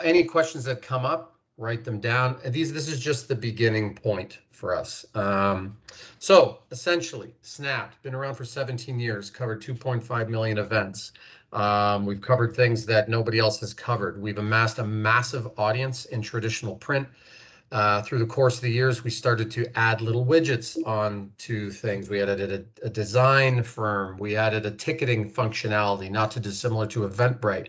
Any questions that come up, write them down. This is just the beginning point for us. So essentially, Snapped, been around for 17 years, covered 2.5 million events. We've covered things that nobody else has covered. We've amassed a massive audience in traditional print. Through the course of the years, we started to add little widgets onto things. We added a design firm. We added a ticketing functionality, not too dissimilar to Eventbrite.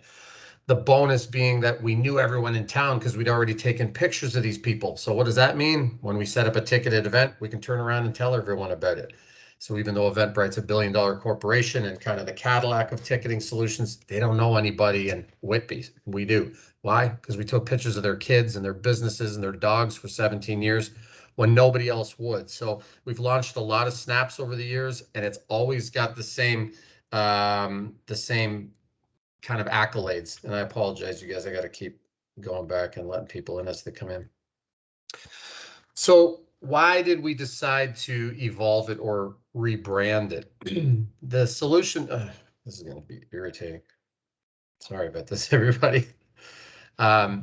The bonus being that we knew everyone in town because we'd already taken pictures of these people. So what does that mean? When we set up a ticketed event, we can turn around and tell everyone about it. So even though Eventbrite's a billion-dollar corporation and kind of the Cadillac of ticketing solutions, they don't know anybody in Whitby. We do. Why? Because we took pictures of their kids and their businesses and their dogs for 17 years when nobody else would. So we've launched a lot of snaps over the years, and it's always got the same kind of accolades. And I apologize, you guys, I got to keep going back and letting people in as they come in. So why did we decide to evolve it or rebrand it? The solution, this is going to be irritating. Sorry about this, everybody. But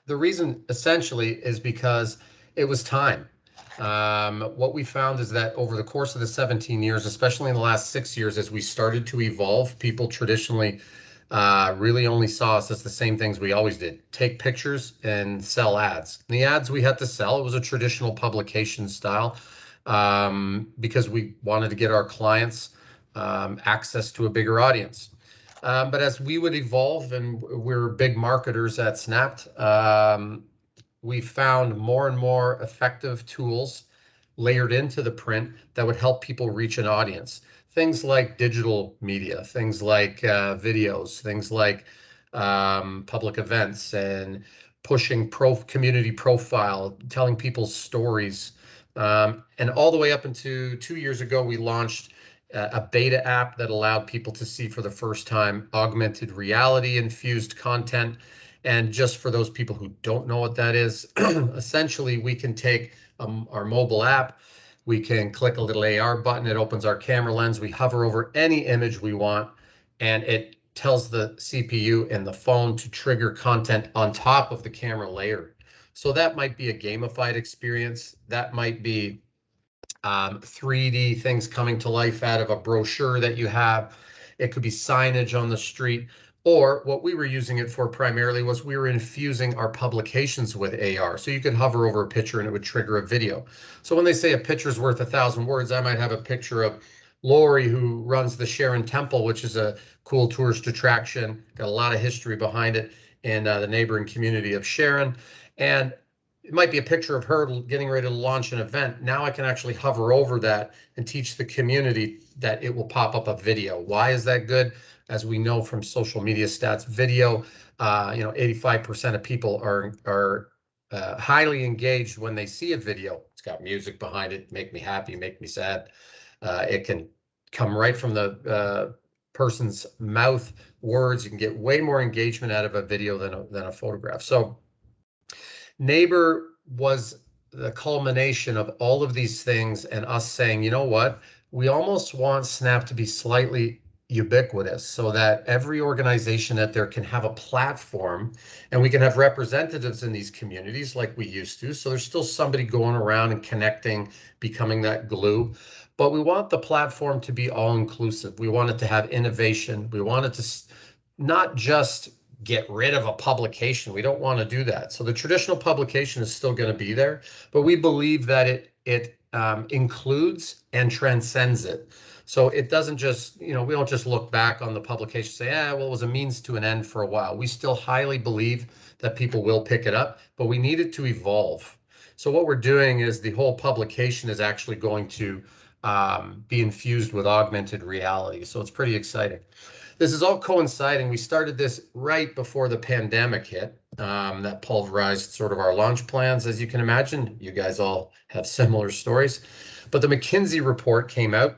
the reason essentially is because it was time. What we found is that over the course of the 17 years, especially in the last 6 years, as we started to evolve, people traditionally really only saw us as the same things we always did: take pictures and sell ads. And the ads we had to sell, it was a traditional publication style, because we wanted to get our clients access to a bigger audience. But as we would evolve, and we're big marketers at Snapped, we found more and more effective tools layered into the print that would help people reach an audience. Things like digital media, things like videos, things like public events, and pushing community profile, telling people's stories. And all the way up into 2 years ago, we launched a beta app that allowed people to see for the first time augmented reality infused content. And just for those people who don't know what that is, essentially we can take our mobile app, we can click a little AR button, it opens our camera lens, we hover over any image we want, and it tells the CPU and the phone to trigger content on top of the camera layer. So that might be a gamified experience, that might be 3D things coming to life out of a brochure that you have. It could be signage on the street. Or what we were using it for primarily was we were infusing our publications with AR. So you could hover over a picture and it would trigger a video. So when they say a picture's worth 1,000 words, I might have a picture of Lori, who runs the Sharon Temple, which is a cool tourist attraction, got a lot of history behind it in the neighboring community of Sharon. And it might be a picture of her getting ready to launch an event. Now I can actually hover over that and teach the community that it will pop up a video. Why is that good? As we know from social media stats, video, 85% of people are highly engaged when they see a video. It's got music behind it, make me happy, make me sad. It can come right from the person's mouth, words. You can get way more engagement out of a video than a photograph. So Neighbur was the culmination of all of these things and us saying, you know what, we almost want Snap to be slightly ubiquitous so that every organization out there can have a platform, and we can have representatives in these communities like we used to. So there's still somebody going around and connecting, becoming that glue. But we want the platform to be all inclusive. We want it to have innovation. We want it to not just get rid of a publication. We don't want to do that. So the traditional publication is still going to be there, but we believe that it includes and transcends it. So it doesn't just, we don't just look back on the publication and say, well, it was a means to an end for a while. We still highly believe that people will pick it up, but we need it to evolve. So what we're doing is the whole publication is actually going to be infused with augmented reality. So it's pretty exciting. This is all coinciding. We started this right before the pandemic hit. That pulverized sort of our launch plans, as you can imagine. You guys all have similar stories. But the McKinsey report came out.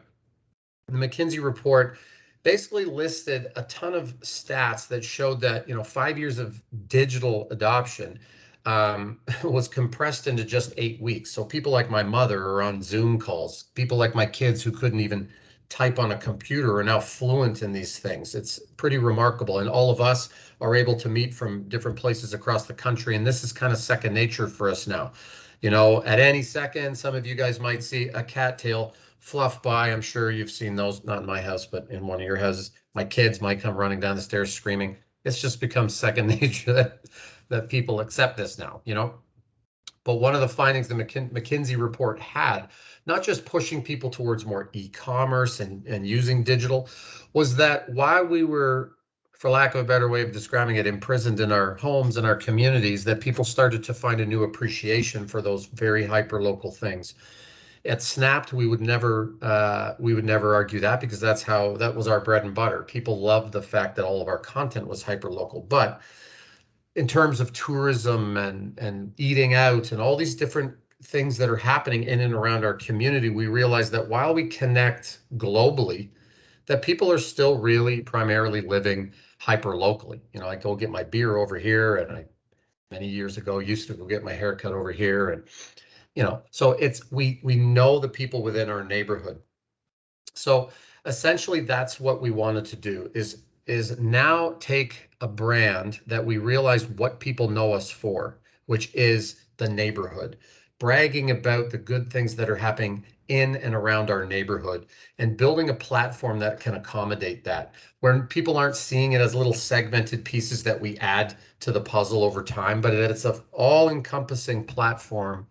The McKinsey report basically listed a ton of stats that showed that 5 years of digital adoption was compressed into just 8 weeks. So people like my mother are on Zoom calls. People like my kids who couldn't even type on a computer are now fluent in these things. It's pretty remarkable. And all of us are able to meet from different places across the country. And this is kind of second nature for us now. You know, at any second, some of you guys might see a cattail fluff by. I'm sure you've seen those, not in my house, but in one of your houses. My kids might come running down the stairs screaming. It's just become second nature that people accept this now, you know. But one of the findings the McKinsey report had, not just pushing people towards more e-commerce and using digital, was that while we were, for lack of a better way of describing it, imprisoned in our homes and our communities, that people started to find a new appreciation for those very hyper-local things. At Snapped, we would never argue that, because that was our bread and butter. People loved the fact that all of our content was hyper-local. But in terms of tourism and eating out and all these different things that are happening in and around our community, we realize that while we connect globally, that people are still really primarily living hyper locally. You know, I go get my beer over here, and I many years ago used to go get my hair cut over here, and you know, so it's we know the people within our neighborhood. So essentially that's what we wanted to do, is now take a brand that we realized what people know us for, which is the neighborhood, bragging about the good things that are happening in and around our neighborhood, and building a platform that can accommodate that, where people aren't seeing it as little segmented pieces that we add to the puzzle over time, but that it's an all-encompassing platform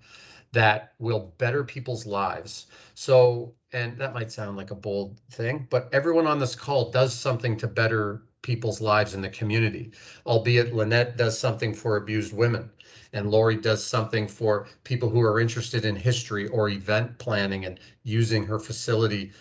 that will better people's lives. So, and that might sound like a bold thing, but everyone on this call does something to better people's lives in the community, albeit Lynette does something for abused women, and Lori does something for people who are interested in history or event planning and using her facility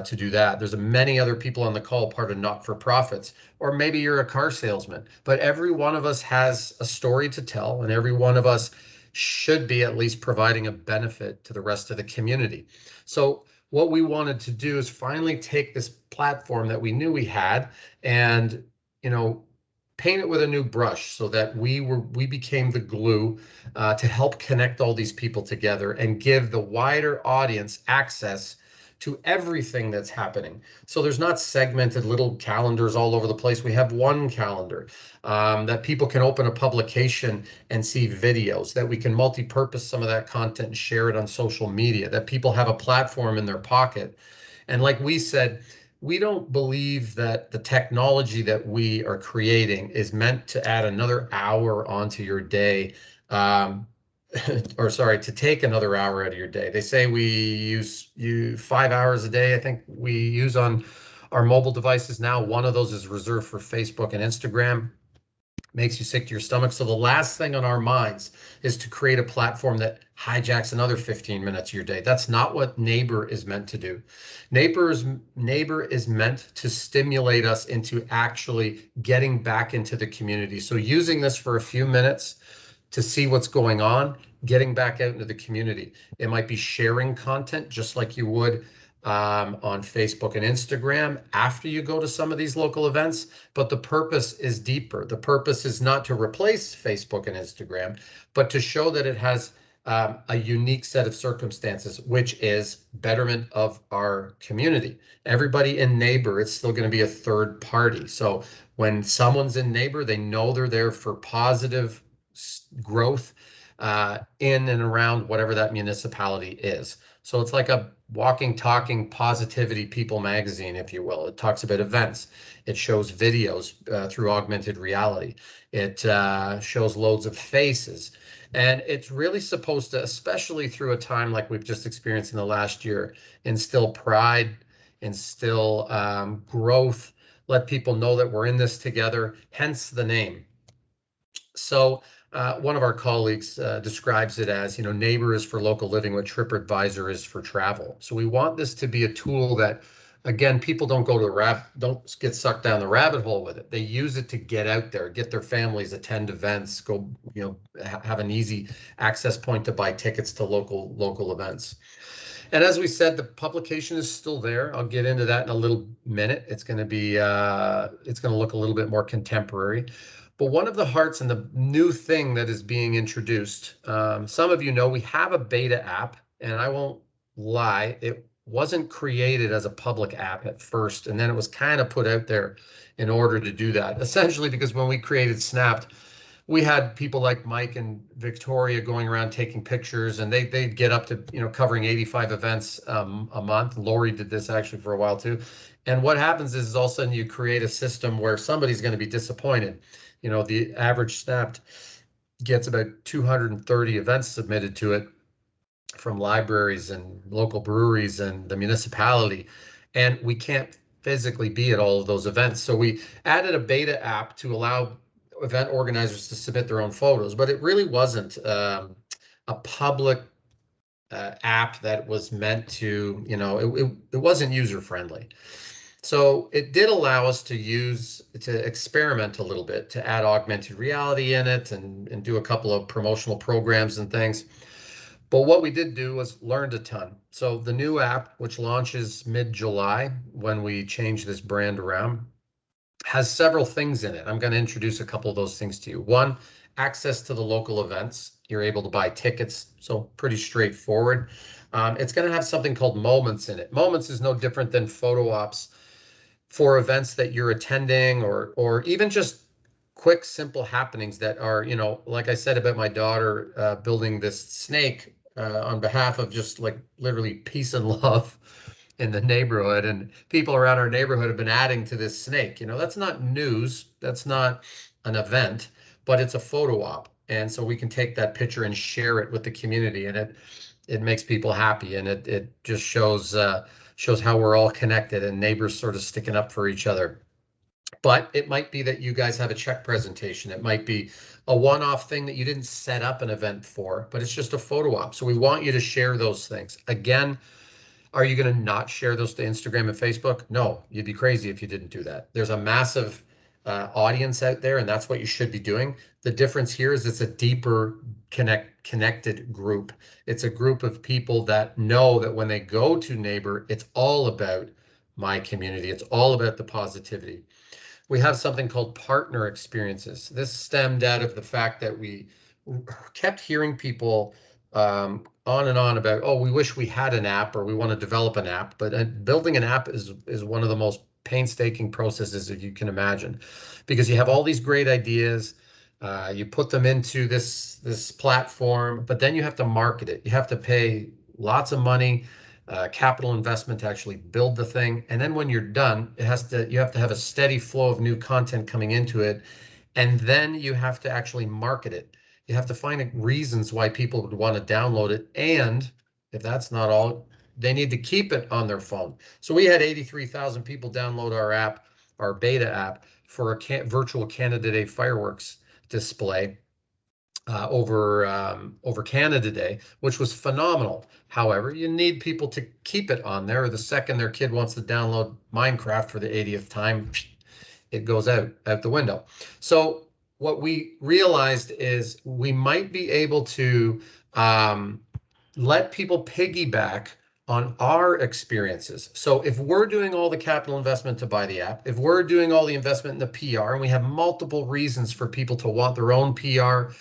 to do that. There's many other people on the call, part of not-for-profits, or maybe you're a car salesman, but every one of us has a story to tell, and every one of us should be at least providing a benefit to the rest of the community. So what we wanted to do is finally take this platform that we knew we had and, you know, paint it with a new brush, so that we became the glue to help connect all these people together and give the wider audience access to everything that's happening. So there's not segmented little calendars all over the place. We have one calendar that people can open a publication and see videos, that we can multi-purpose some of that content and share it on social media, that people have a platform in their pocket. And like we said, we don't believe that the technology that we are creating is meant to add another hour onto your day, or sorry, to take another hour out of your day. They say we use 5 hours a day, I think we use on our mobile devices now. One of those is reserved for Facebook and Instagram. Makes you sick to your stomach. So the last thing on our minds is to create a platform that hijacks another 15 minutes of your day. That's not what Neighbur is meant to do. Neighbur is meant to stimulate us into actually getting back into the community. So using this for a few minutes to see what's going on, getting back out into the community. It might be sharing content just like you would on Facebook and Instagram after you go to some of these local events, but the purpose is deeper. The purpose is not to replace Facebook and Instagram, but to show that it has a unique set of circumstances, which is betterment of our community. Everybody in Neighbur, it's still going to be a third party. So when someone's in Neighbur, they know they're there for positive growth in and around whatever that municipality is. So it's like a walking, talking positivity people magazine, if you will. It talks about events. It shows videos through augmented reality. It shows loads of faces. And it's really supposed to, especially through a time like we've just experienced in the last year, instill pride, instill growth, let people know that we're in this together, hence the name. So one of our colleagues describes it as, you know, Neighbur is for local living what TripAdvisor is for travel. So we want this to be a tool that, again, people don't don't get sucked down the rabbit hole with it. They use it to get out there, get their families, attend events, go, you know, have an easy access point to buy tickets to local events. And as we said, the publication is still there. I'll get into that in a little minute. It's going to be, it's going to look a little bit more contemporary. But one of the hearts and the new thing that is being introduced, some of you know we have a beta app, and I won't lie, wasn't created as a public app at first, and then it was kind of put out there in order to do that. Essentially, because when we created Snapped, we had people like Mike and Victoria going around taking pictures, and they'd get up to, covering 85 events a month. Lori did this actually for a while too. And what happens is all of a sudden you create a system where somebody's going to be disappointed. The average Snapped gets about 230 events submitted to it from libraries and local breweries and the municipality, and we can't physically be at all of those events. So we added a beta app to allow event organizers to submit their own photos, but it really wasn't a public app that was meant to, it wasn't user friendly. So it did allow us to experiment a little bit, to add augmented reality in it and do a couple of promotional programs and things. But what we did do was learned a ton. So the new app, which launches mid-July when we change this brand around, has several things in it. I'm going to introduce a couple of those things to you. One, access to the local events. You're able to buy tickets, so pretty straightforward. It's going to have something called Moments in it. Moments is no different than photo ops for events that you're attending, or even just quick, simple happenings that are, like I said about my daughter building this snake on behalf of just like literally peace and love in the neighborhood, and people around our neighborhood have been adding to this snake. That's not news, that's not an event, but it's a photo op. And so we can take that picture and share it with the community, and it makes people happy, and it just shows how we're all connected and neighbors sort of sticking up for each other. But it might be that you guys have a check presentation. It might be a one-off thing that you didn't set up an event for, but it's just a photo op. So we want you to share those things. Again, are you going to not share those to Instagram and Facebook? No, you'd be crazy if you didn't do that. There's a massive audience out there, and that's what you should be doing. The difference here is it's a deeper connected group. It's a group of people that know that when they go to Neighbur, it's all about my community. It's all about the positivity. We have something called partner experiences. This stemmed out of the fact that we kept hearing people on and on about, oh, we wish we had an app, or we want to develop an app. But building an app is one of the most painstaking processes that you can imagine, because you have all these great ideas, you put them into this platform, but then you have to market it. You have to pay lots of money, capital investment to actually build the thing. And then when you're done, you have to have a steady flow of new content coming into it. And then you have to actually market it. You have to find reasons why people would want to download it. And if that's not all, they need to keep it on their phone. So we had 83,000 people download our app, our beta app, for a virtual Canada Day fireworks display over Canada Day, which was phenomenal. However, you need people to keep it on there, or the second their kid wants to download Minecraft for the 80th time, it goes out the window. So what we realized is we might be able to let people piggyback on our experiences. So if we're doing all the capital investment to buy the app, if we're doing all the investment in the PR, and we have multiple reasons for people to want their own PR,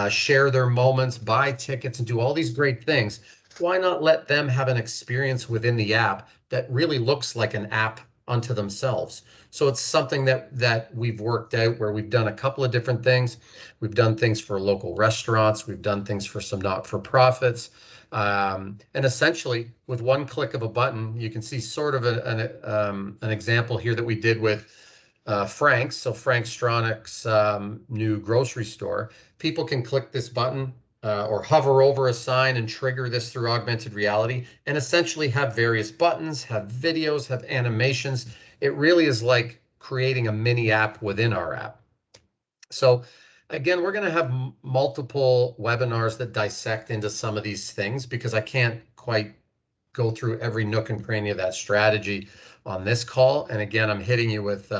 share their moments, buy tickets, and do all these great things, why not let them have an experience within the app that really looks like an app unto themselves? So it's something that we've worked out, where we've done a couple of different things. We've done things for local restaurants. We've done things for some not-for-profits. And essentially, with one click of a button, you can see sort of an example here that we did with Frank's. So Frank Stronach's new grocery store. People can click this button or hover over a sign and trigger this through augmented reality, and essentially have various buttons, have videos, have animations. It really is like creating a mini app within our app. So again, we're going to have multiple webinars that dissect into some of these things, because I can't quite go through every nook and cranny of that strategy on this call. And again, I'm hitting you with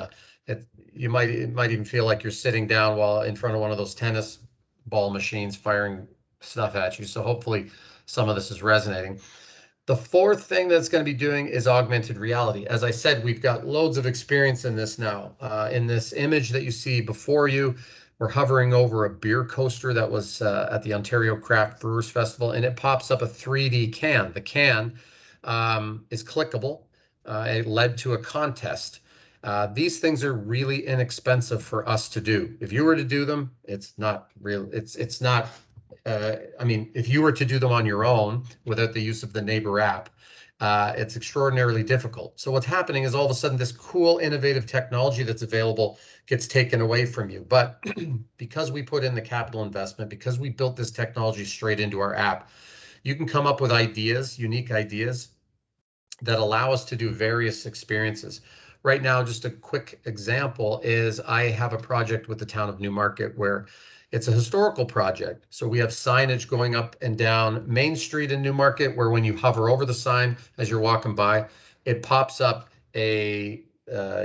it might even feel like you're sitting down while in front of one of those tennis ball machines firing stuff at you. So hopefully some of this is resonating. The fourth thing that's going to be doing is augmented reality. As I said, we've got loads of experience in this now. In this image that you see before you, we're hovering over a beer coaster that was at the Ontario Craft Brewers Festival, and it pops up a 3D can. The can is clickable. It led to a contest. These things are really inexpensive for us to do. If you were to do them, it's not real. It's not. I mean, if you were to do them on your own without the use of the Neighbur app, it's extraordinarily difficult. So what's happening is all of a sudden this cool, innovative technology that's available gets taken away from you. But because we put in the capital investment, because we built this technology straight into our app, you can come up with ideas, unique ideas that allow us to do various experiences. Right now, just a quick example is I have a project with the town of Newmarket where it's a historical project. So we have signage going up and down Main Street in Newmarket, where when you hover over the sign as you're walking by, it pops up a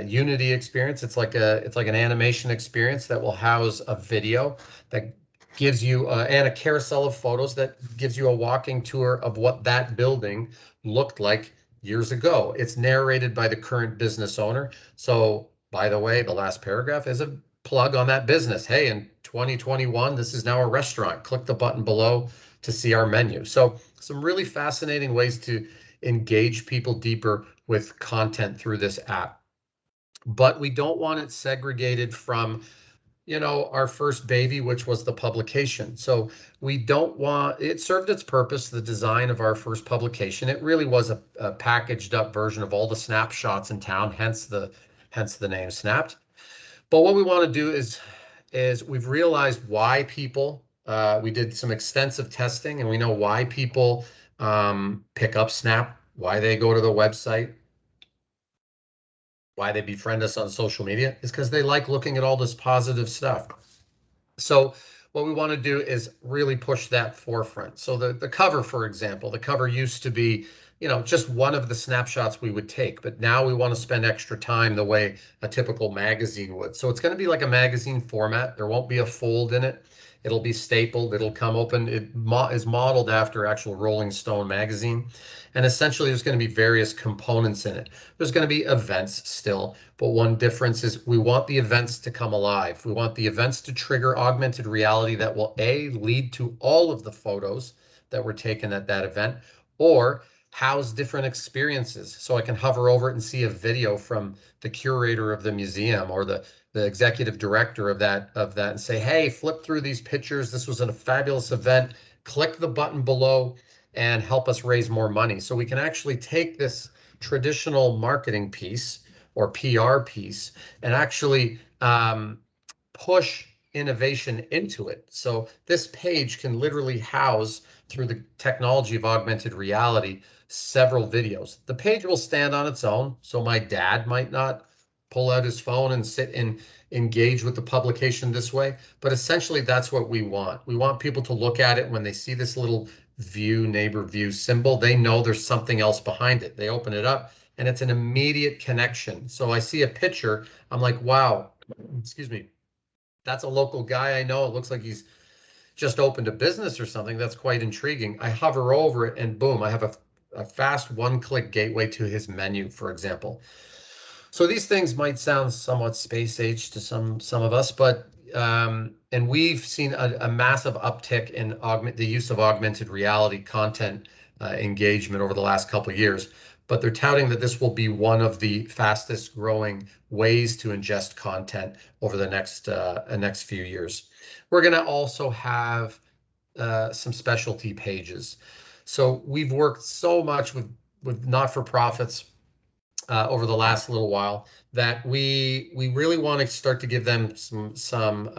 Unity experience. It's like an animation experience that will house a video that gives you and a carousel of photos that gives you a walking tour of what that building looked like years ago. It's narrated by the current business owner. So, by the way, the last paragraph is a plug on that business. Hey, in 2021, this is now a restaurant. Click the button below to see our menu. So, some really fascinating ways to engage people deeper with content through this app. But we don't want it segregated from our first baby, which was the publication. So we don't want, it served its purpose, the design of our first publication. It really was a packaged up version of all the snapshots in town, hence the name Snapped. But what we want to do is we've realized why people, we did some extensive testing and we know why people pick up Snap, why they go to the website, why they befriend us on social media is because they like looking at all this positive stuff. So what we want to do is really push that forefront. So the cover, for example, the cover used to be, just one of the snapshots we would take, but now we want to spend extra time the way a typical magazine would. So it's going to be like a magazine format. There won't be a fold in it. It'll be stapled. It'll come open. It is modeled after actual Rolling Stone magazine. And essentially, there's going to be various components in it. There's going to be events still, but one difference is we want the events to come alive. We want the events to trigger augmented reality that will lead to all of the photos that were taken at that event, or house different experiences. So I can hover over it and see a video from the curator of the museum or the executive director of that and say, hey, flip through these pictures. This was a fabulous event. Click the button below and help us raise more money. So we can actually take this traditional marketing piece or PR piece and actually push innovation into it. So this page can literally house, through the technology of augmented reality, several videos. The page will stand on its own, so my dad might not pull out his phone and sit and engage with the publication this way, but essentially that's what we want. We want people to look at it when they see this little neighbor view symbol, they know there's something else behind it. They open it up and it's an immediate connection. So I see a picture, I'm like, wow, excuse me, that's a local guy I know. It looks like he's just opened a business or something. That's quite intriguing. I hover over it and boom, I have a fast one-click gateway to his menu, for example. So these things might sound somewhat space age to some of us, but and we've seen a massive uptick in the use of augmented reality content engagement over the last couple of years. But they're touting that this will be one of the fastest growing ways to ingest content over the next few years. We're going to also have some specialty pages. So we've worked so much with not-for-profits over the last little while that we really want to start to give them some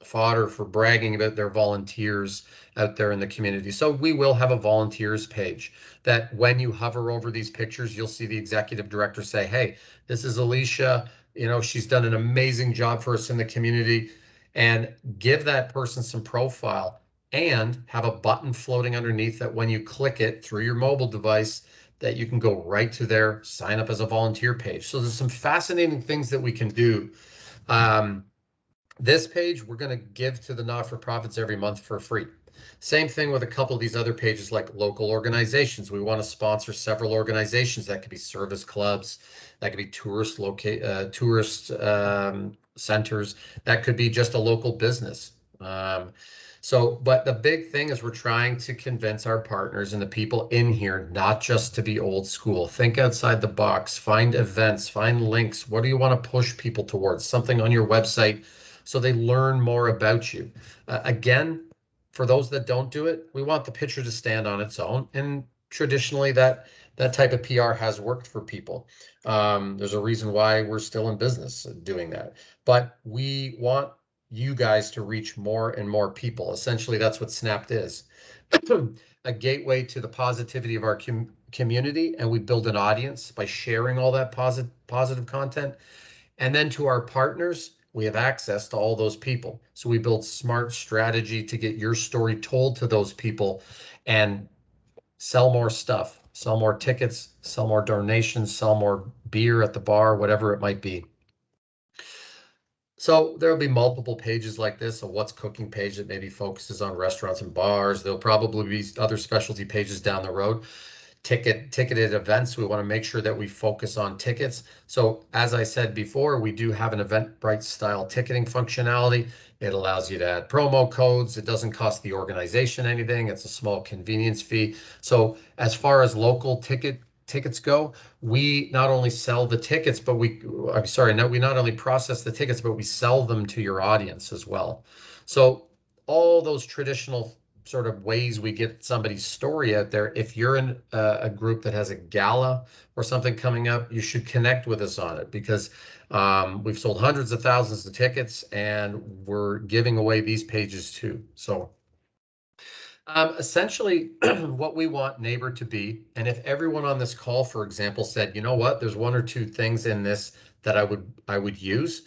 fodder for bragging about their volunteers out there in the community. So we will have a volunteers page that when you hover over these pictures, you'll see the executive director say, hey, this is Alicia. She's done an amazing job for us in the community, and give that person some profile and have a button floating underneath that when you click it through your mobile device, that you can go right to their sign up as a volunteer page. So there's some fascinating things that we can do. This page we're going to give to the not-for-profits every month for free. Same thing with a couple of these other pages like local organizations. We want to sponsor several organizations. That could be service clubs, that could be tourist centers, that could be just a local business. But the big thing is we're trying to convince our partners and the people in here not just to be old school. Think outside the box, find events, find links. What do you want to push people towards? Something on your website so they learn more about you. Again, for those that don't do it, we want the picture to stand on its own. And traditionally, that type of PR has worked for people. There's a reason why we're still in business doing that. But we want you guys to reach more and more people. Essentially, that's what Snapped is. A gateway to the positivity of our community, and we build an audience by sharing all that positive content. And then to our partners, we have access to all those people. So we build smart strategy to get your story told to those people and sell more stuff, sell more tickets, sell more donations, sell more beer at the bar, whatever it might be. So there'll be multiple pages like this, a what's cooking page that maybe focuses on restaurants and bars. There'll probably be other specialty pages down the road. Ticketed events. We want to make sure that we focus on tickets. So as I said before, we do have an Eventbrite style ticketing functionality. It allows you to add promo codes. It doesn't cost the organization anything. It's a small convenience fee. So as far as local tickets go, we not only sell the tickets, but I'm sorry, no, we not only process the tickets, but we sell them to your audience as well. So all those traditional sort of ways we get somebody's story out there. If you're in a group that has a gala or something coming up, you should connect with us on it because we've sold hundreds of thousands of tickets and we're giving away these pages too. So essentially what we want Neighbur to be, and if everyone on this call, for example, said, you know what, there's one or two things in this that I would use,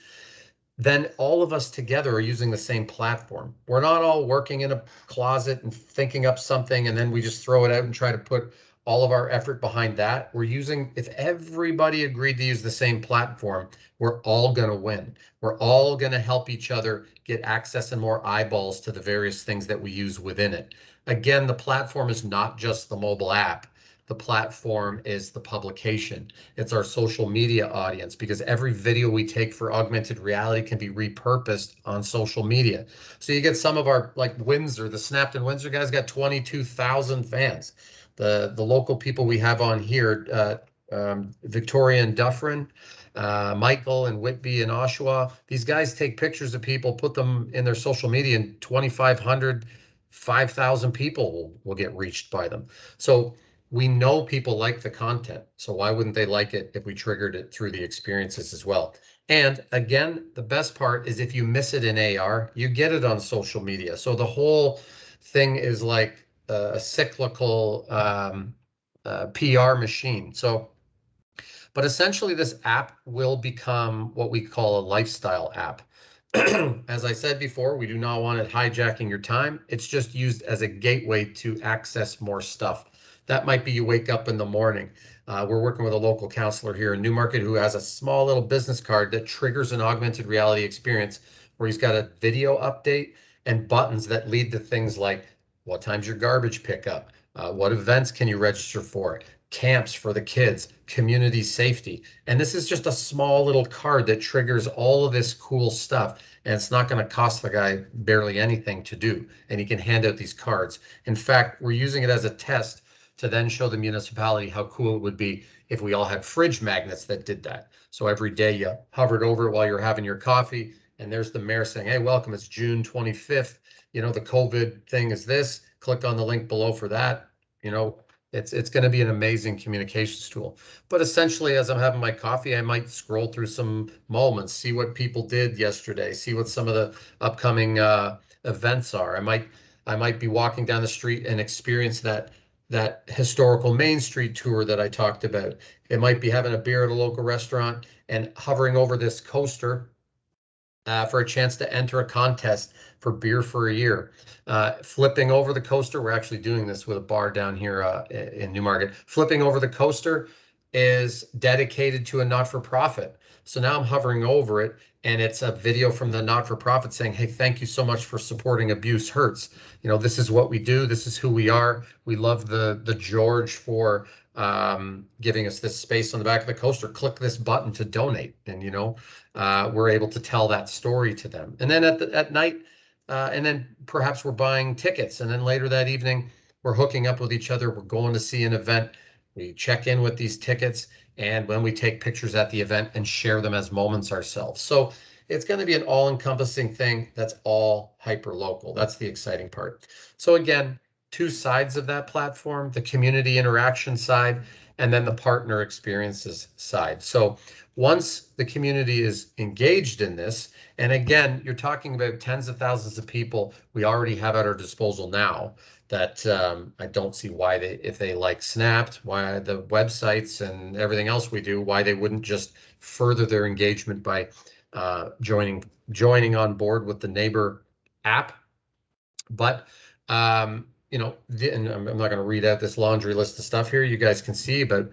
then all of us together are using the same platform. We're not all working in a closet and thinking up something and then we just throw it out and try to put all of our effort behind that. If everybody agreed to use the same platform, we're all going to win. We're all going to help each other get access and more eyeballs to the various things that we use within it. Again, the platform is not just the mobile app. The platform is the publication. It's our social media audience because every video we take for augmented reality can be repurposed on social media. So you get some of our, like Windsor, the Snapped in Windsor guys got 22,000 fans. The local people we have on here, Victoria and Dufferin, Michael and Whitby and Oshawa, these guys take pictures of people, put them in their social media, and 2,500, 5,000 people will get reached by them. So we know people like the content, so why wouldn't they like it if we triggered it through the experiences as well? And again, the best part is if you miss it in AR, you get it on social media. So the whole thing is like a cyclical PR machine. But essentially this app will become what we call a lifestyle app. As I said before, we do not want it hijacking your time. It's just used as a gateway to access more stuff. That might be you wake up in the morning. We're working with a local counselor here in Newmarket who has a small little business card that triggers an augmented reality experience where he's got a video update and buttons that lead to things like what time's your garbage pickup? What events can you register for? Camps for the kids, community safety. And this is just a small little card that triggers all of this cool stuff. And it's not going to cost the guy barely anything to do. And he can hand out these cards. In fact, we're using it as a test to then show the municipality how cool it would be if we all had fridge magnets that did that. So every day you hovered over it while you're having your coffee, and there's the mayor saying, hey, welcome, it's June 25th. You know, the COVID thing is this. Click on the link below for that. You know, it's going to be an amazing communications tool. But essentially, as I'm having my coffee, I might scroll through some moments, see what people did yesterday, see what some of the upcoming events are. I might be walking down the street and experience that historical Main Street tour that I talked about. It might be having a beer at a local restaurant and hovering over this coaster for a chance to enter a contest for beer for a year. Flipping over the coaster, we're actually doing this with a bar down here in Newmarket. Flipping over the coaster is dedicated to a not-for-profit. So now I'm hovering over it and it's a video from the not-for-profit saying, hey, thank you so much for supporting Abuse Hurts. You know, this is what we do. This is who we are. We love the George for giving us this space on the back of the coaster. Click this button to donate. And, you know, we're able to tell that story to them. And then at night, and then perhaps we're buying tickets, and then later that evening we're hooking up with each other. We're going to see an event. We check in with these tickets, and when we take pictures at the event and share them as moments ourselves. So it's going to be an all-encompassing thing that's all hyper local. That's the exciting part. So again, two sides of that platform, the community interaction side and then the partner experiences side. So once the community is engaged in this, and again, you're talking about tens of thousands of people we already have at our disposal now that I don't see why they, if they like Snapped, why the websites and everything else we do, why they wouldn't just further their engagement by joining on board with the Neighbur app. But you know, and I'm not going to read out this laundry list of stuff here. You guys can see about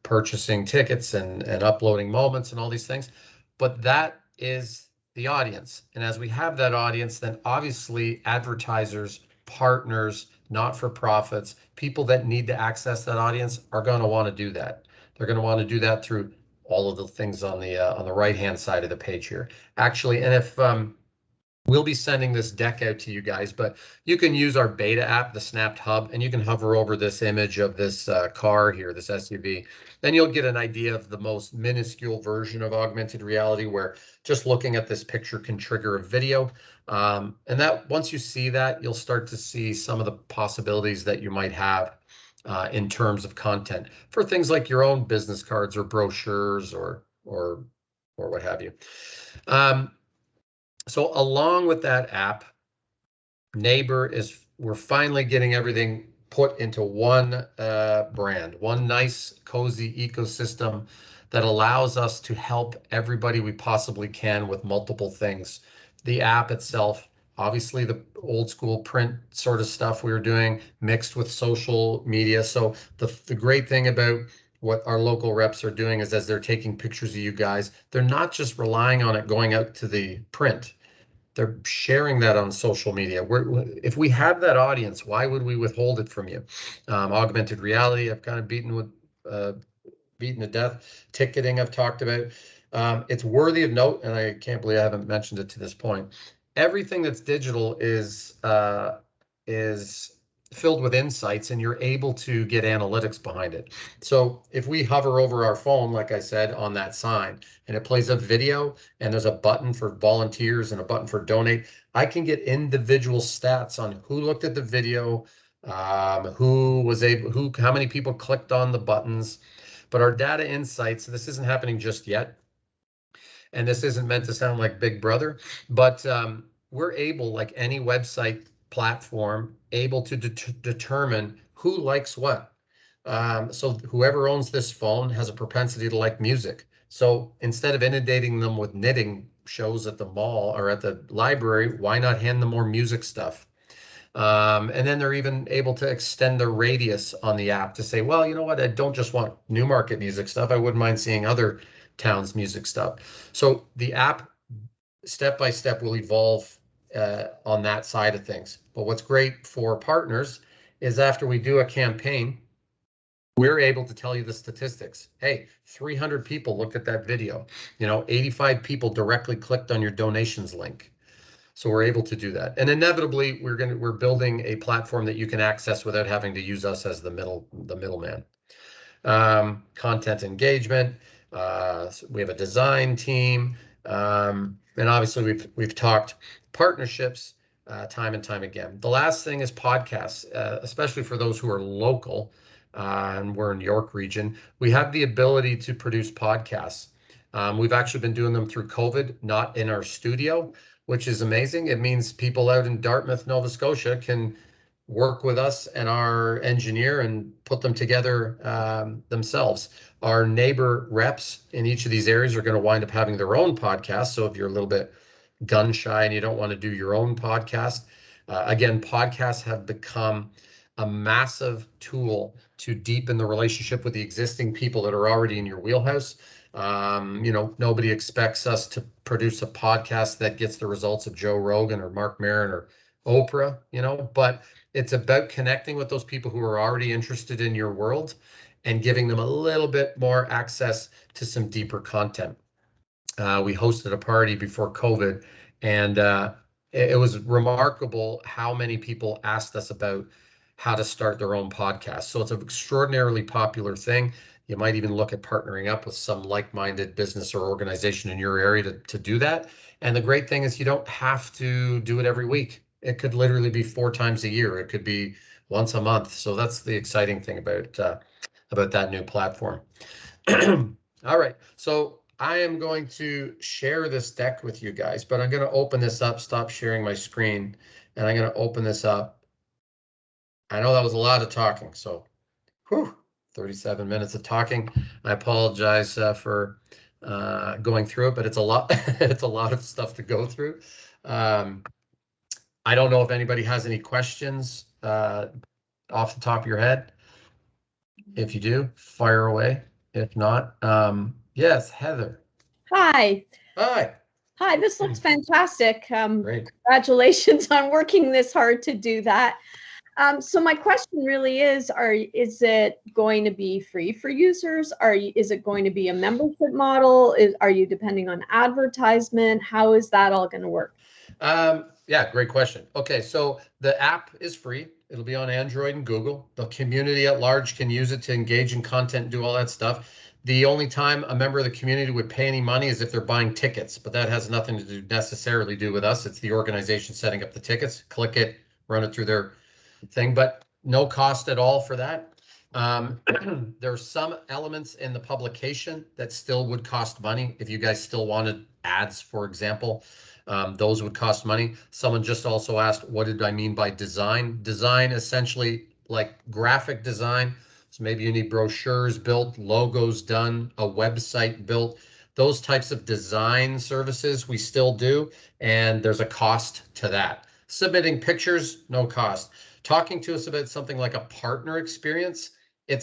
purchasing tickets and uploading moments and all these things. But that is the audience. And as we have that audience, then obviously advertisers, partners, not-for-profits, people that need to access that audience are going to want to do that. They're going to want to do that through all of the things on the right-hand side of the page here. Actually, and if we'll be sending this deck out to you guys, but you can use our beta app, the Snapped Hub, and you can hover over this image of this car here, this SUV. Then you'll get an idea of the most minuscule version of augmented reality where just looking at this picture can trigger a video. And that once you see that, you'll start to see some of the possibilities that you might have in terms of content for things like your own business cards or brochures or what have you. So along with that app, Neighbur we're finally getting everything put into one brand, one nice, cozy ecosystem that allows us to help everybody we possibly can with multiple things. The app itself, obviously the old school print sort of stuff we were doing mixed with social media. So the great thing about what our local reps are doing is as they're taking pictures of you guys, they're not just relying on it going out to the print. They're sharing that on social media. If we have that audience, why would we withhold it from you? Augmented reality, I've kind of beaten to death. Ticketing, I've talked about. It's worthy of note, and I can't believe I haven't mentioned it to this point. Everything that's digital is filled with insights, and you're able to get analytics behind it. So if we hover over our phone, like I said, on that sign, and it plays a video, and there's a button for volunteers and a button for donate, I can get individual stats on who looked at the video, how many people clicked on the buttons. But our data insights, this isn't happening just yet, and this isn't meant to sound like Big Brother, but we're able, like any website platform, able to determine who likes what. So whoever owns this phone has a propensity to like music. So instead of inundating them with knitting shows at the mall or at the library, why not hand them more music stuff? And then they're even able to extend the radius on the app to say, well, you know what, I don't just want Newmarket music stuff. I wouldn't mind seeing other towns' music stuff. So the app step by step will evolve on that side of things. But what's great for partners is after we do a campaign, we're able to tell you the statistics. Hey, 300 people looked at that video. 85 people directly clicked on your donations link. So we're able to do that. And inevitably, we're building a platform that you can access without having to use us as the middleman. Content engagement. So we have a design team. And obviously we've talked partnerships time and time again. The last thing is podcasts, especially for those who are local, and we're in York region. We have the ability to produce podcasts. We've actually been doing them through COVID, not in our studio, which is amazing. It means people out in Dartmouth, Nova Scotia can work with us and our engineer and put them together themselves. Our neighbor reps in each of these areas are going to wind up having their own podcast. So if you're a little bit gun shy and you don't want to do your own podcast, again, podcasts have become a massive tool to deepen the relationship with the existing people that are already in your wheelhouse. Nobody expects us to produce a podcast that gets the results of Joe Rogan or Mark Maron or Oprah, but it's about connecting with those people who are already interested in your world and giving them a little bit more access to some deeper content. We hosted a party before COVID, and it was remarkable how many people asked us about how to start their own podcast. So it's an extraordinarily popular thing. You might even look at partnering up with some like-minded business or organization in your area to do that. And the great thing is you don't have to do it every week. It could literally be 4 times a year. It could be once a month. So that's the exciting thing about that new platform. All right, so I am going to share this deck with you guys, but I'm going to open this up, stop sharing my screen, and I'm going to open this up. I know that was a lot of talking, so whew, 37 minutes of talking. I apologize for going through it, but it's a lot. It's a lot of stuff to go through. I don't know if anybody has any questions off the top of your head. If you do, fire away. If not, yes, Heather. Hi. Hi. Hi, this looks fantastic. Great. Congratulations on working this hard to do that. So my question really is it going to be free for users? Is it going to be a membership model? Are you depending on advertisement? How is that all going to work? Yeah, great question. Okay, so the app is free. It'll be on Android and Google. The community at large can use it to engage in content, do all that stuff. The only time a member of the community would pay any money is if they're buying tickets, but that has nothing to necessarily do with us. It's the organization setting up the tickets. Click it, run it through their thing, but no cost at all for that. There's some elements in the publication that still would cost money. If you guys still wanted ads, for example, those would cost money. Someone just also asked, what did I mean by design? Design essentially like graphic design. So maybe you need brochures built, logos done, a website built. Those types of design services we still do, and there's a cost to that. Submitting pictures, no cost. Talking to us about something like a partner experience, it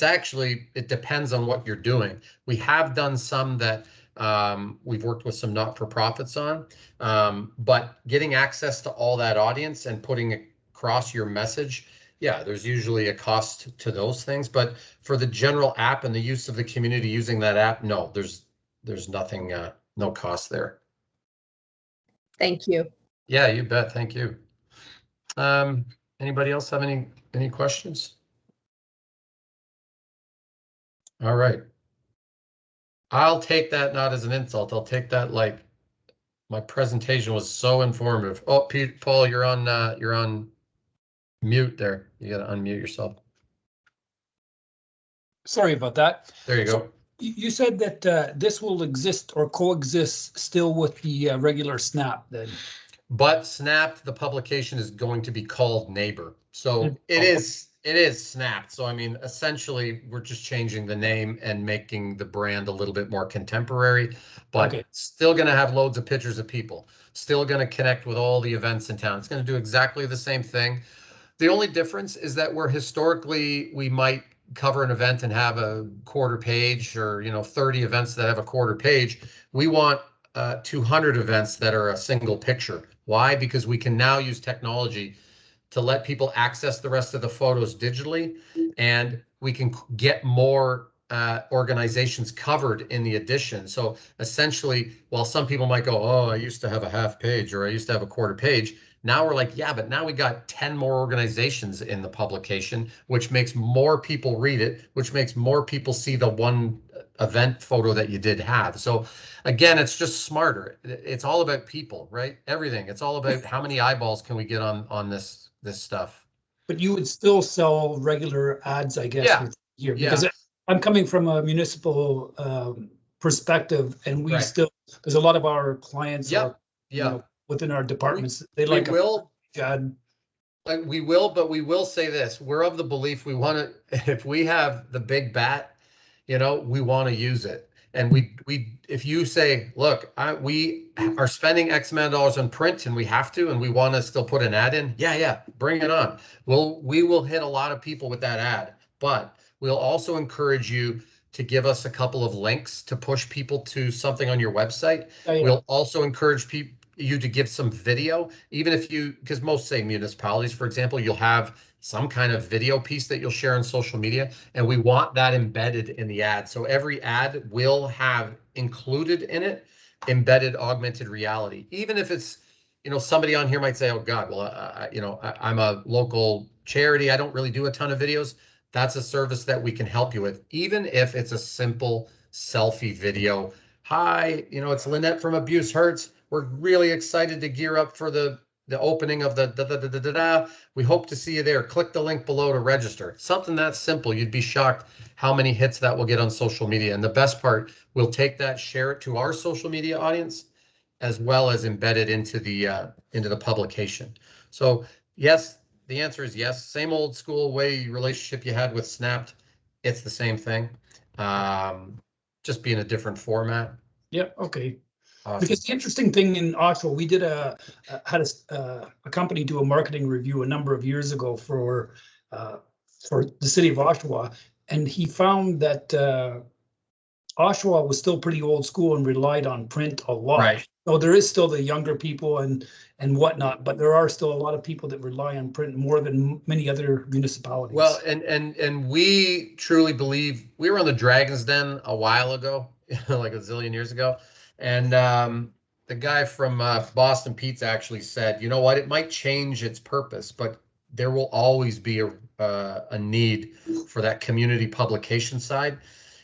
depends on what you're doing. We have done some that we've worked with some not-for-profits on, but getting access to all that audience and putting across your message, yeah, there's usually a cost to those things. But for the general app and the use of the community using that app, no, there's nothing, no cost there. Thank you. Yeah, you bet. Thank you. Anybody else have any questions? All right. I'll take that not as an insult. I'll take that like my presentation was so informative. Oh, Paul, you're on mute there. You got to unmute yourself. Sorry about that. There you go. You said that this will exist or coexist still with the regular Snap then? But Snapped, the publication is going to be called Neighbur. So it is Snapped. So I mean, essentially, we're just changing the name and making the brand a little bit more contemporary, but still going to have loads of pictures of people. Still going to connect with all the events in town. It's going to do exactly the same thing. The only difference is that we might cover an event and have a quarter page, or 30 events that have a quarter page. We want 200 events that are a single picture. Why? Because we can now use technology to let people access the rest of the photos digitally, and we can get more organizations covered in the edition. So essentially, while some people might go, oh, I used to have a half page or I used to have a quarter page, now we're like, yeah, but now we got 10 more organizations in the publication, which makes more people read it, which makes more people see the one event photo that you did have. So again, it's just smarter. It's all about people, right? Everything. It's all about how many eyeballs can we get on this stuff. But you would still sell regular ads, I guess, here, because I'm coming from a municipal perspective, and we still, because a lot of our clients are within our departments, they like ad. We will, but we will say this: we're of the belief we want to. If we have the big bat, we want to use it. And if you say, look, we are spending X amount of dollars on print and we have to, and we want to still put an ad in, bring it on. We will hit a lot of people with that ad, but we'll also encourage you to give us a couple of links to push people to something on your website. We'll also encourage you to give some video, even if because most, say, municipalities, for example, you'll have some kind of video piece that you'll share on social media, and we want that embedded in the ad. So every ad will have included in it embedded augmented reality, even if it's you know, somebody on here might say, oh God, well, I'm a local charity. I don't really do a ton of videos. That's a service that we can help you with, even if it's a simple selfie video. Hi, you know, it's Lynette from Abuse Hurts. We're really excited to gear up for the opening of the da. We hope to see you there. Click the link below to register. Something that simple. You'd be shocked how many hits that will get on social media. And the best part, we'll take that, share it to our social media audience, as well as embed it into the publication. So yes, the answer is yes. Same old school way relationship you had with Snapped. It's the same thing. Just be in a different format. Yeah. Okay. Awesome. Because the interesting thing in Oshawa, we did had a company do a marketing review a number of years ago for the city of Oshawa, and he found that Oshawa was still pretty old school and relied on print a lot. Right. So there is still the younger people and whatnot, but there are still a lot of people that rely on print more than many other municipalities. Well, and we truly believe, we were on the Dragon's Den a while ago, like a zillion years ago, and the guy from Boston Pizza actually said, you know what, it might change its purpose, but there will always be a need for that community publication side.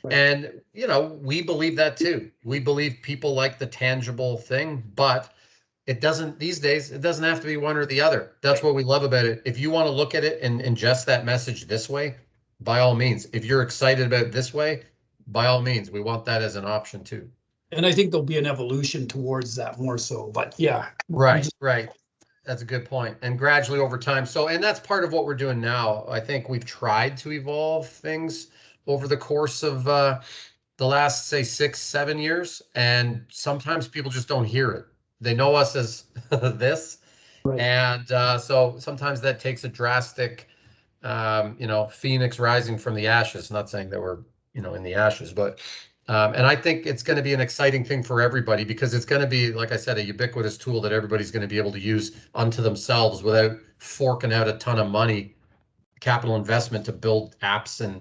Right. And, you know, we believe that too. We believe people like the tangible thing, but it doesn't, these days, it doesn't have to be one or the other. That's what we love about it. If you want to look at it and ingest that message this way, by all means. If you're excited about it this way, by all means, we want that as an option too. And I think there'll be an evolution towards that more so, but yeah. Right, right. That's a good point. And gradually over time. So, and that's part of what we're doing now. I think we've tried to evolve things over the course of the last, say, 6-7 years. And sometimes people just don't hear it. They know us as this. Right. And so sometimes that takes a drastic, phoenix rising from the ashes. Not saying that we're, in the ashes, but and I think it's going to be an exciting thing for everybody, because it's going to be, like I said, a ubiquitous tool that everybody's going to be able to use unto themselves without forking out a ton of money, capital investment to build apps and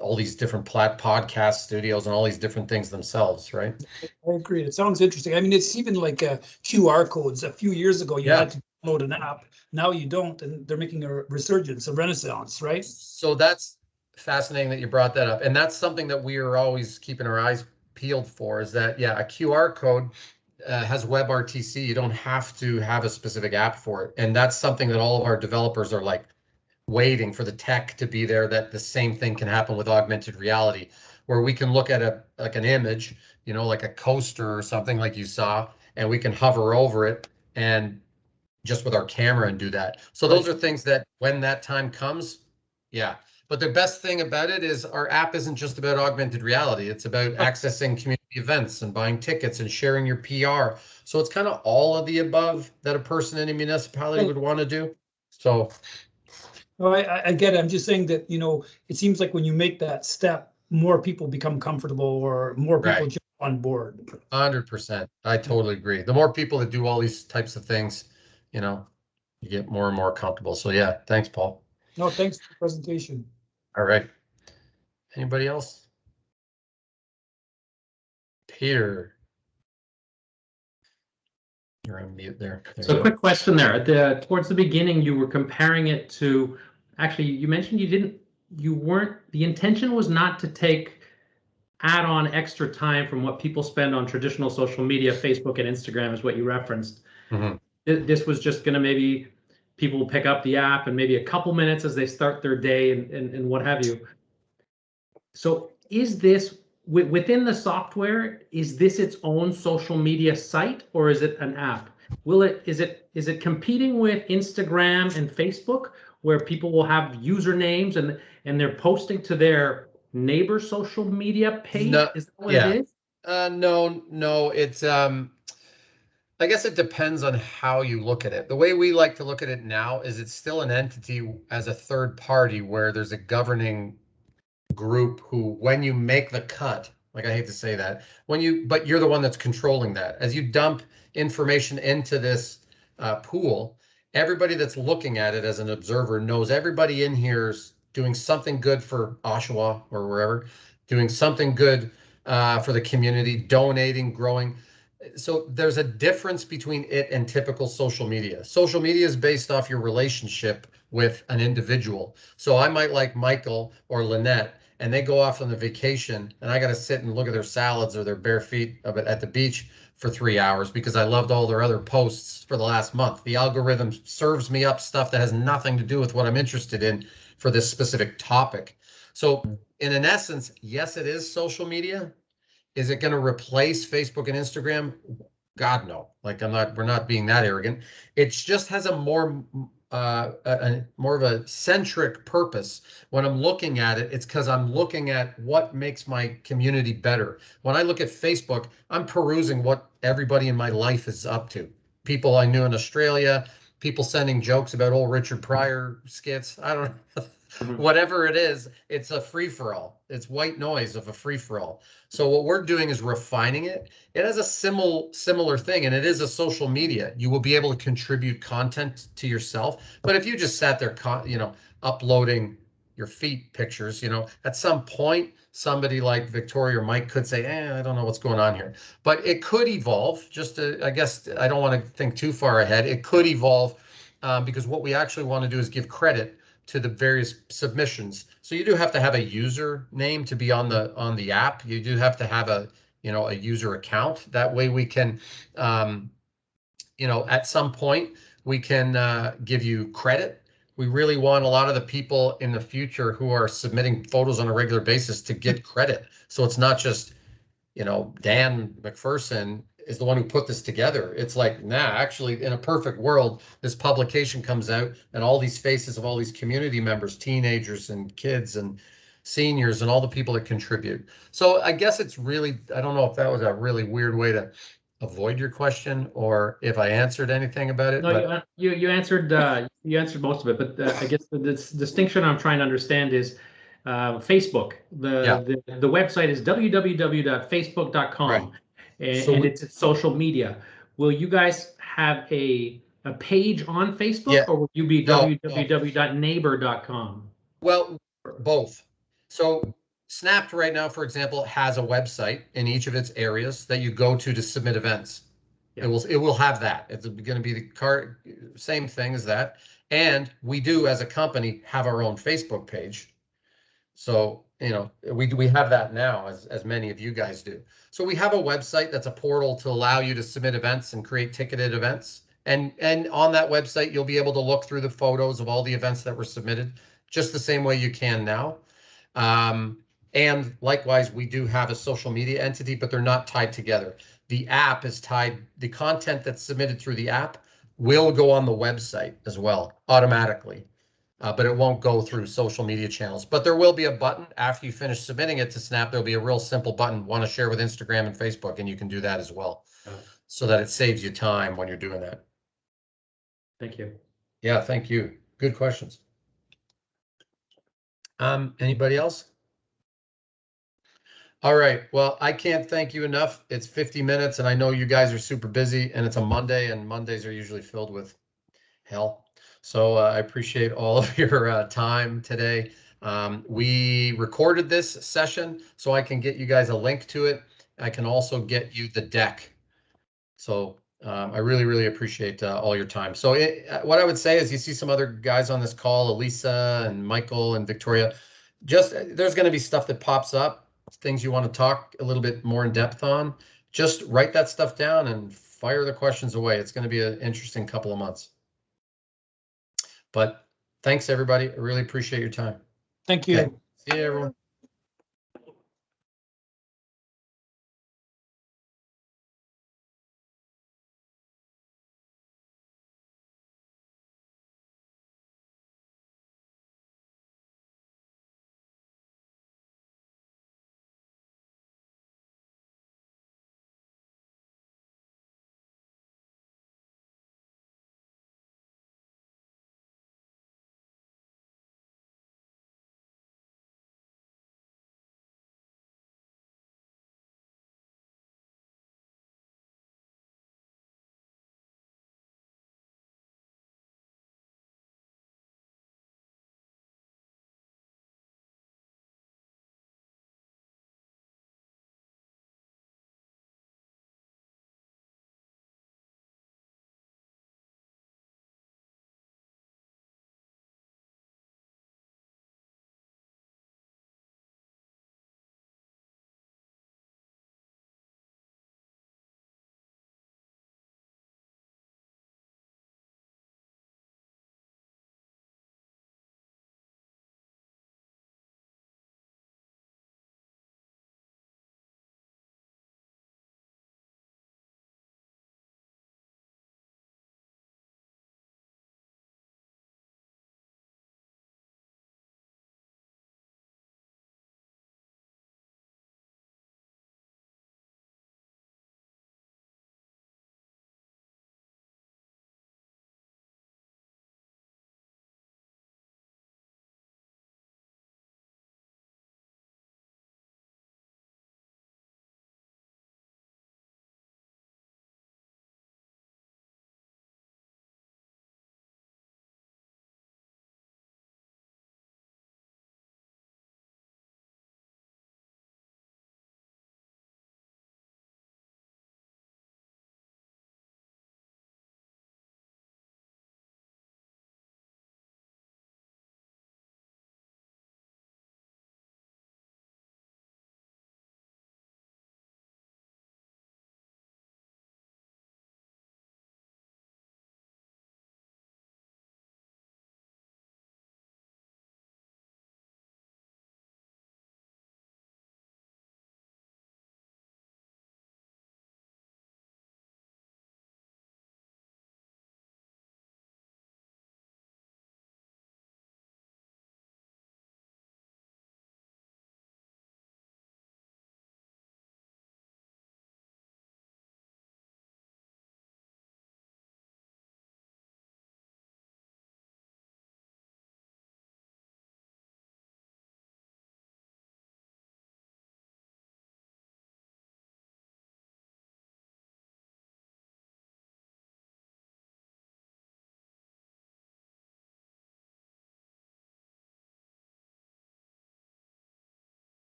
all these different podcast studios and all these different things themselves, right? I agree. It sounds interesting. I mean, it's even like QR codes. A few years ago, you had to download an app. Now you don't, and they're making a resurgence, a renaissance, right? So that's fascinating that you brought that up. And that's something that we are always keeping our eyes peeled for, is that, a QR code has WebRTC. You don't have to have a specific app for it. And that's something that all of our developers are like waiting for the tech to be there, that the same thing can happen with augmented reality, where we can look at an image, like a coaster or something like you saw, and we can hover over it and just with our camera and do that. So those are things that when that time comes, But the best thing about it is our app isn't just about augmented reality. It's about accessing community events and buying tickets and sharing your PR. So it's kind of all of the above that a person in a municipality would want to do. So. Well, I get it. I'm just saying that, it seems like when you make that step, more people become comfortable, or more people jump on board. 100%. I totally agree. The more people that do all these types of things, you get more and more comfortable. So yeah, thanks, Paul. No, thanks for the presentation. All right. Anybody else? Peter. You're on mute there. So quick question there. Towards the beginning, you were comparing it to, actually, you mentioned the intention was not to add on extra time from what people spend on traditional social media. Facebook and Instagram is what you referenced. Mm-hmm. This was just going to maybe people will pick up the app and maybe a couple minutes as they start their day and what have you. So is this within the software, is this its own social media site, or is it an app? Is it competing with Instagram and Facebook, where people will have usernames and they're posting to their neighbor social media page? No, is that what it is? No, it's I guess it depends on how you look at it. The way we like to look at it now is it's still an entity as a third party, where there's a governing group who, when you make the cut, like I hate to say that, but you're the one that's controlling that. As you dump information into this pool, everybody that's looking at it as an observer knows everybody in here's doing something good for Oshawa or wherever, doing something good for the community, donating, growing. So there's a difference between it and typical social media. Social media is based off your relationship with an individual. So I might like Michael or Lynette, and they go off on the vacation, and I got to sit and look at their salads or their bare feet of it at the beach for 3 hours because I loved all their other posts for the last month. The algorithm serves me up stuff that has nothing to do with what I'm interested in for this specific topic. So in an essence, yes, it is social media. Is it going to replace Facebook and Instagram? God, no. Like we're not being that arrogant. It just has a more of a centric purpose. When I'm looking at it, it's because I'm looking at what makes my community better. When I look at Facebook, I'm perusing what everybody in my life is up to. People I knew in Australia, people sending jokes about old Richard Pryor skits. I don't know. Whatever it is, it's a free-for-all. It's white noise of a free-for-all. So what we're doing is refining it. It has a similar thing, and it is a social media. You will be able to contribute content to yourself. But if you just sat there, uploading your feet pictures, at some point, somebody like Victoria or Mike could say, I don't know what's going on here. But it could evolve. I guess I don't want to think too far ahead. It could evolve because what we actually want to do is give credit to the various submissions. So you do have to have a user name to be on the app. You do have to have a user account. That way we can, at some point we can give you credit. We really want a lot of the people in the future who are submitting photos on a regular basis to get credit. So it's not just, Dan McPherson is the one who put this together. It's like, actually, in a perfect world, this publication comes out and all these faces of all these community members, teenagers and kids and seniors and all the people that contribute. So I guess it's really, I don't know if that was a really weird way to avoid your question or if I answered anything about it. No, you answered most of it, but I guess the distinction I'm trying to understand is Facebook. The website is www.facebook.com. Right. And it's social media. Will you guys have a page on Facebook, or will you be www.neighbor.com? Well, both. So Snapped right now, for example, has a website in each of its areas that you go to submit events. Yeah. It will have that. It's going to be the same thing as that. And we do, as a company, have our own Facebook page. So, we have that now, as many of you guys do. So we have a website that's a portal to allow you to submit events and create ticketed events. And on that website, you'll be able to look through the photos of all the events that were submitted, just the same way you can now. And likewise, we do have a social media entity, but they're not tied together. The app is tied, the content that's submitted through the app will go on the website as well, automatically. But it won't go through social media channels. But there will be a button after you finish submitting it to Snap. There'll be a real simple button, want to share with Instagram and Facebook, and you can do that as well, so that it saves you time when you're doing that. Thank you. Yeah, thank you. Good questions. Anybody else? All right. Well, I can't thank you enough. It's 50 minutes, and I know you guys are super busy, and it's a Monday, and Mondays are usually filled with hell. So I appreciate all of your time today. We recorded this session, so I can get you guys a link to it. I can also get you the deck. So I really, really appreciate all your time. So what I would say is, you see some other guys on this call, Elisa and Michael and Victoria, there's going to be stuff that pops up, things you want to talk a little bit more in depth on. Just write that stuff down and fire the questions away. It's going to be an interesting couple of months. But thanks, everybody. I really appreciate your time. Thank you. Okay. See you, everyone.